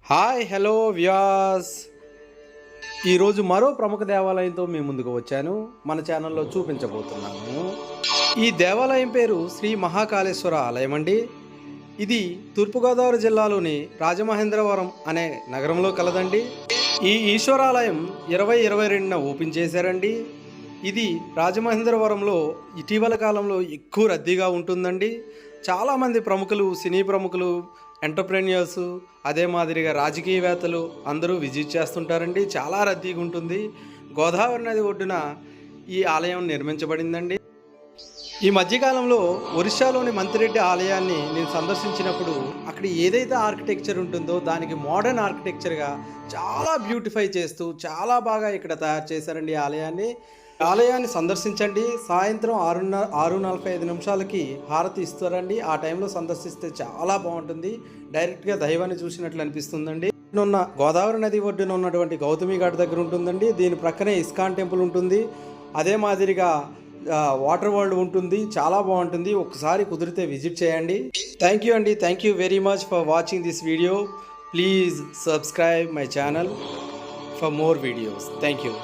Hi hello Vyas. ఈరోజు మరో ప్రముఖ దేవాలయంతో మీ ముందుకు వచ్చాను. మన ఛానల్లో చూపించబోతున్నాను. ఈ దేవాలయం పేరు శ్రీ మహాకాళేశ్వర ఆలయం అండి. ఇది తూర్పుగోదావరి జిల్లాలోని రాజమహేంద్రవరం అనే నగరంలో కలదండి. ఈ ఈశ్వరాలయం 2022న ఓపెన్ చేశారండి. ఇది రాజమహేంద్రవరంలో ఇటీవల కాలంలో ఎక్కువ రద్దీగా ఉంటుందండి. చాలామంది ప్రముఖులు, సినీ ప్రముఖులు, ఎంటర్ప్రెన్యూర్స్, అదే మాదిరిగా రాజకీయవేత్తలు అందరూ విజిట్ చేస్తుంటారండి. చాలా రద్దీగా ఉంటుంది. గోదావరి నది ఒడ్డున ఈ ఆలయం నిర్మించబడిందండి. ఈ మధ్యకాలంలో ఒరిస్సాలోని మంత్రిరెడ్డి ఆలయాన్ని నేను సందర్శించినప్పుడు అక్కడ ఏదైతే ఆర్కిటెక్చర్ ఉంటుందో దానికి మోడర్న్ ఆర్కిటెక్చర్గా చాలా బ్యూటిఫై చేస్తూ చాలా బాగా ఇక్కడ తయారు చేశారండి ఈ ఆలయాన్ని. ఆలయాన్ని సందర్శించండి. సాయంత్రం 6:45 హారతి ఇస్తారండి. ఆ టైంలో సందర్శిస్తే చాలా బాగుంటుంది. డైరెక్ట్గా దైవాన్ని చూసినట్లు అనిపిస్తుందండి. ఉన్న గోదావరి నది ఒడ్డున ఉన్నటువంటి గౌతమి ఘాట్ దగ్గర ఉంటుందండి. దీని ప్రక్కనే ఇస్కాన్ టెంపుల్ ఉంటుంది. అదే మాదిరిగా వాటర్ వరల్డ్ ఉంటుంది. చాలా బాగుంటుంది. ఒకసారి కుదిరితే విజిట్ చేయండి. థ్యాంక్ యూ అండి. Thank you very much for watching this video. Please subscribe my channel for more videos. Thank you.